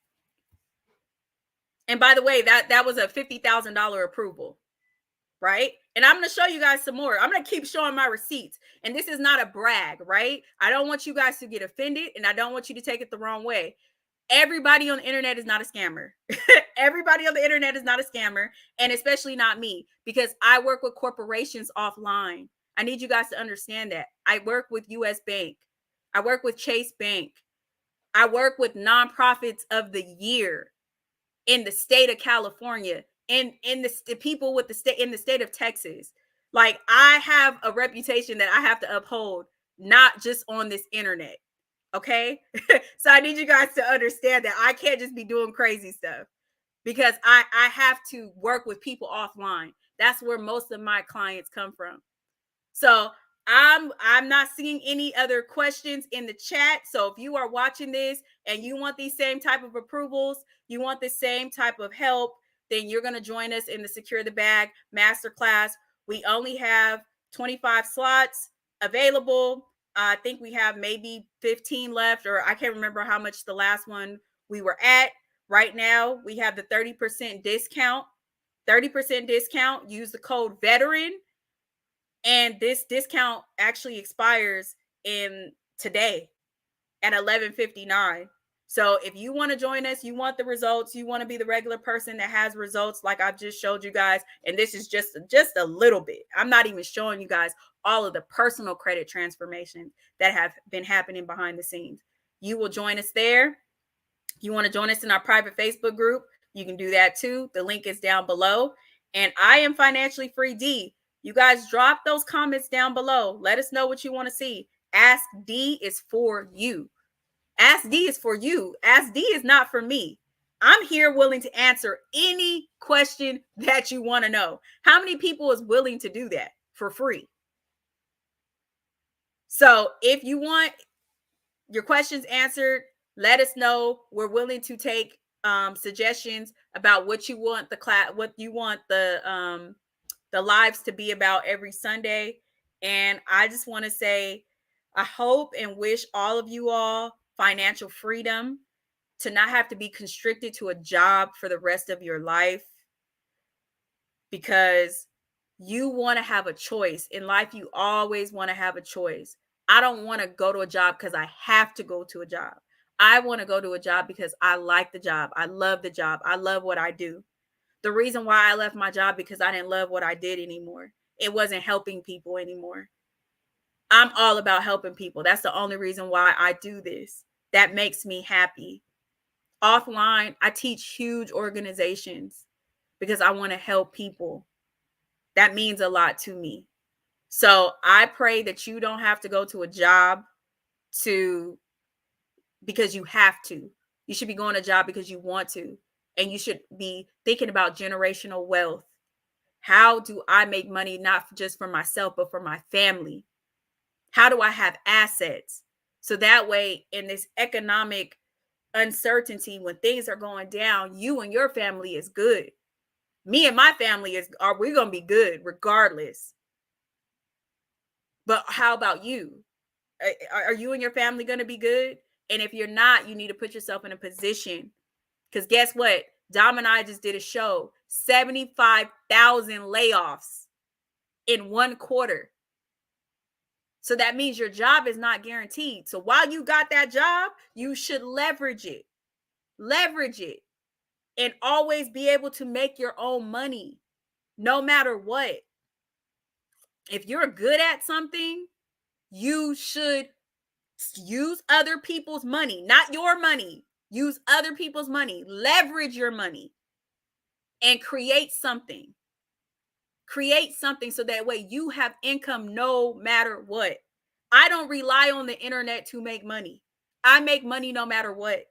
And by the way, that was a $50,000 approval. right? And I'm going to show you guys some more. I'm going to keep showing my receipts. And this is not a brag, right? I don't want you guys to get offended, and I don't want you to take it the wrong way. Everybody on the internet is not a scammer. Everybody on the internet is not a scammer, and especially not me, because I work with corporations offline. I need you guys to understand that. I work with US Bank. I work with Chase Bank. I work with nonprofits of the year in the state of California, and in the people with the state in the state of Texas. Like, I have a reputation that I have to uphold, not just on this internet. Okay. So I need you guys to understand that I can't just be doing crazy stuff, because I have to work with people offline. That's where most of my clients come from. So I'm not seeing any other questions in the chat. So if you are watching this and you want these same type of approvals, you want the same type of help, then you're going to join us in the Secure the Bag Masterclass. We only have 25 slots available. I think we have maybe 15 left, or I can't remember how much the last one we were at. Right now, we have the 30% discount. 30% discount. Use the code VETERAN. And this discount actually expires in today at 11:59. So if you want to join us, you want the results, you want to be the regular person that has results like I've just showed you guys, and this is just a little bit. I'm not even showing you guys all of the personal credit transformations that have been happening behind the scenes. You will join us there. You want to join us in our private Facebook group, you can do that too. The link is down below. And I am Financially Free Dee. You guys drop those comments down below. Let us know what you want to see. Ask D is for you. Ask D is for you. Ask D is not for me. I'm here willing to answer any question that you want to know. How many people is willing to do that for free? So if you want your questions answered, let us know. We're willing to take suggestions about what you want the class, what you want the lives to be about every Sunday. And I just want to say, I hope and wish all of you all financial freedom, to not have to be constricted to a job for the rest of your life, because you want to have a choice in life. You always want to have a choice. I don't want to go to a job because I have to go to a job. I want to go to a job because I like the job. I love the job. I love what I do. The reason why I left my job because I didn't love what I did anymore. It wasn't helping people anymore. I'm all about helping people. That's the only reason why I do this. That makes me happy. Offline, I teach huge organizations because I want to help people. That means a lot to me. So I pray that you don't have to go to a job because you have to. You should be going to a job because you want to. And you should be thinking about generational wealth. How do I make money, not just for myself, but for my family? How do I have assets? So that way, in this economic uncertainty, when things are going down, you and your family is good. Me and my family we're going to be good regardless. But how about you? Are you and your family going to be good? And if you're not, you need to put yourself in a position, because guess what? Dom and I just did a show, 75,000 layoffs in one quarter. So that means your job is not guaranteed. So while you got that job, you should leverage it. Leverage it. And always be able to make your own money, no matter what. If you're good at something, you should use other people's money, not your money. Use other people's money. Leverage your money and create something. Create something so that way you have income no matter what. I don't rely on the internet to make money. I make money no matter what.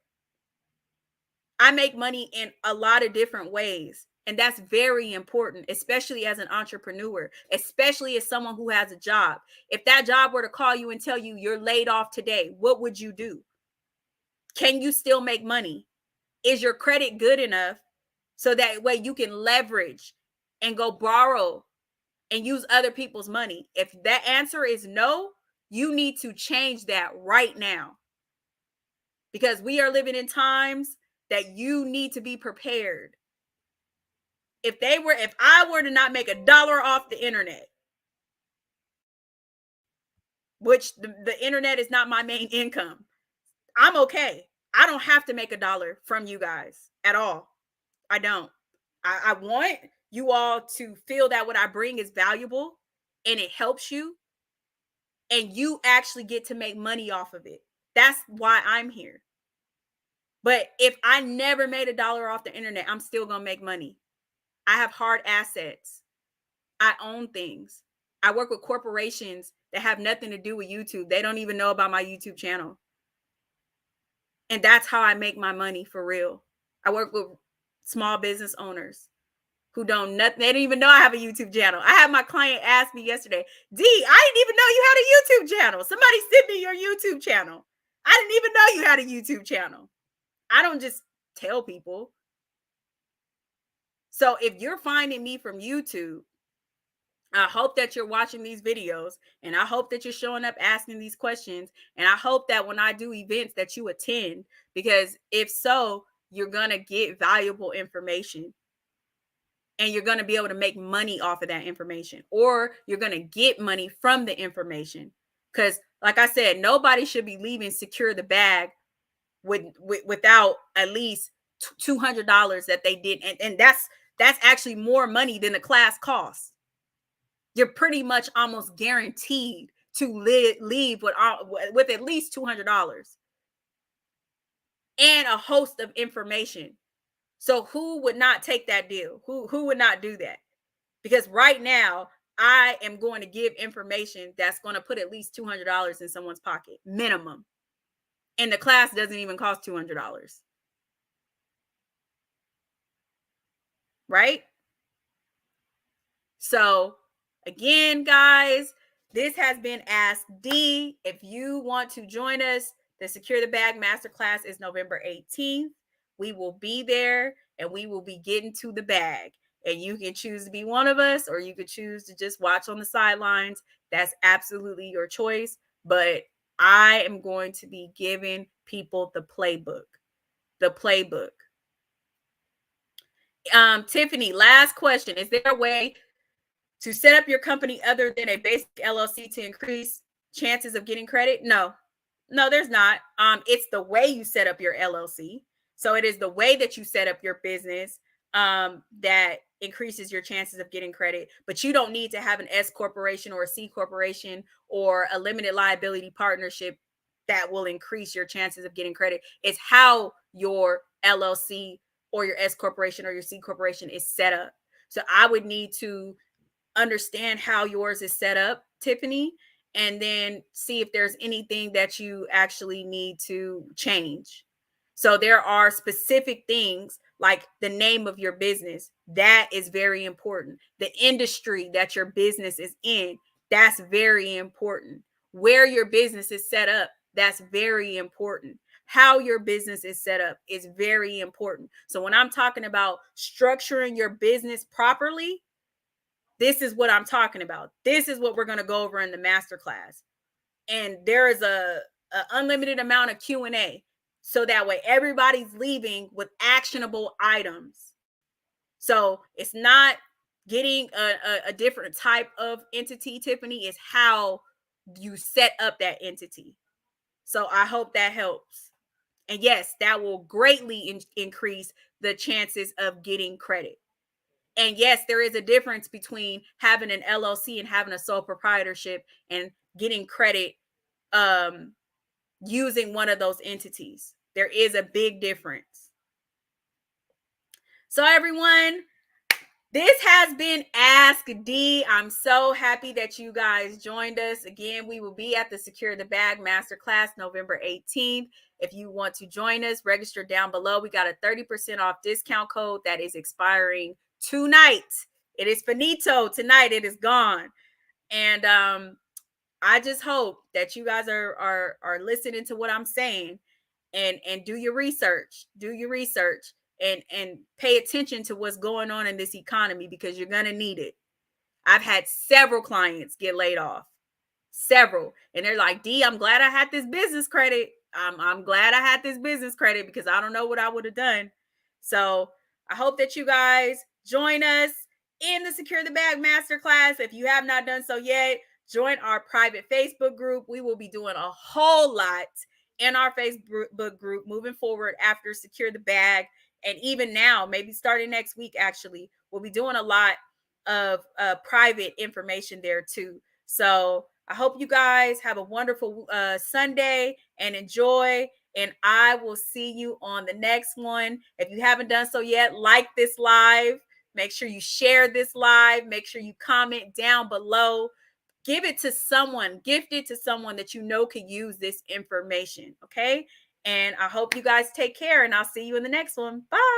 I make money in a lot of different ways. And that's very important, especially as an entrepreneur, especially as someone who has a job. If that job were to call you and tell you you're laid off today, what would you do? Can you still make money? Is your credit good enough so that way you can leverage and go borrow and use other people's money? If that answer is no, you need to change that right now, because we are living in times that you need to be prepared. if I were to not make $1 off the internet, which the internet is not my main income, I'm okay. I don't have to make $1 from you guys at all. I don't. I want you all to feel that what I bring is valuable and it helps you, and you actually get to make money off of it. That's why I'm here. But if I never made $1 off the internet, I'm still going to make money. I have hard assets. I own things. I work with corporations that have nothing to do with YouTube. They don't even know about my YouTube channel. And that's how I make my money for real. I work with small business owners who they don't even know I have a YouTube channel. I had my client ask me yesterday, Dee, I didn't even know you had a YouTube channel. Somebody sent me your YouTube channel. I didn't even know you had a YouTube channel. I don't just tell people. So if you're finding me from YouTube, I hope that you're watching these videos, and I hope that you're showing up asking these questions, and I hope that when I do events that you attend, because if so, you're going to get valuable information and you're going to be able to make money off of that information, or you're going to get money from the information. Because like I said, nobody should be leaving Secure the Bag without at least $200 that they did. And that's actually more money than the class costs. You're pretty much almost guaranteed to leave with at least $200 and a host of information. So who would not take that deal? Who would not do that? Because right now I am going to give information that's going to put at least $200 in someone's pocket, minimum. And the class doesn't even cost $200. Right? So again, guys, this has been Ask Dee. If you want to join us, the Secure the Bag Masterclass is November 18th. We will be there and we will be getting to the bag. And you can choose to be one of us, or you could choose to just watch on the sidelines. That's absolutely your choice. But I am going to be giving people the playbook. The playbook. Tiffany, last question. Is there a way to set up your company other than a basic LLC to increase chances of getting credit? No, there's not. It's the way you set up your LLC. So it is the way that you set up your business that increases your chances of getting credit. But you don't need to have an S corporation or a C corporation or a limited liability partnership that will increase your chances of getting credit. It's how your LLC or your S corporation or your C corporation is set up. So I would need to understand how yours is set up, Tiffany, and then see if there's anything that you actually need to change. So there are specific things like the name of your business. That is very important. The industry that your business is in, that's very important. Where your business is set up, that's very important. How your business is set up is very important. So when I'm talking about structuring your business properly, this is what I'm talking about. This is what we're going to go over in the masterclass. And there is a unlimited amount of Q&A. So that way everybody's leaving with actionable items. So it's not getting a different type of entity, Tiffany. It's how you set up that entity. So I hope that helps. And yes, that will greatly increase the chances of getting credit. And yes, there is a difference between having an LLC and having a sole proprietorship and getting credit using one of those entities. There is a big difference. So everyone, this has been Ask Dee. I'm so happy that you guys joined us. Again, we will be at the Secure the Bag Masterclass November 18th. If you want to join us, register down below. We got a 30% off discount code that is expiring tonight. It is finito tonight. It is gone. And I just hope that you guys are listening to what I'm saying and do your research. Do your research and pay attention to what's going on in this economy, because you're going to need it. I've had several clients get laid off. Several. And they're like, Dee, I'm glad I had this business credit. I'm glad I had this business credit because I don't know what I would have done. So I hope that you guys join us in the Secure the Bag Masterclass. If you have not done so yet, join our private Facebook group. We will be doing a whole lot in our Facebook group moving forward after Secure the Bag. And even now, maybe starting next week, actually, we'll be doing a lot of private information there too. So I hope you guys have a wonderful Sunday and enjoy. And I will see you on the next one. If you haven't done so yet, like this live. Make sure you share this live. Make sure you comment down below. Give it to someone, gift it to someone that you know could use this information. Okay. And I hope you guys take care, and I'll see you in the next one. Bye.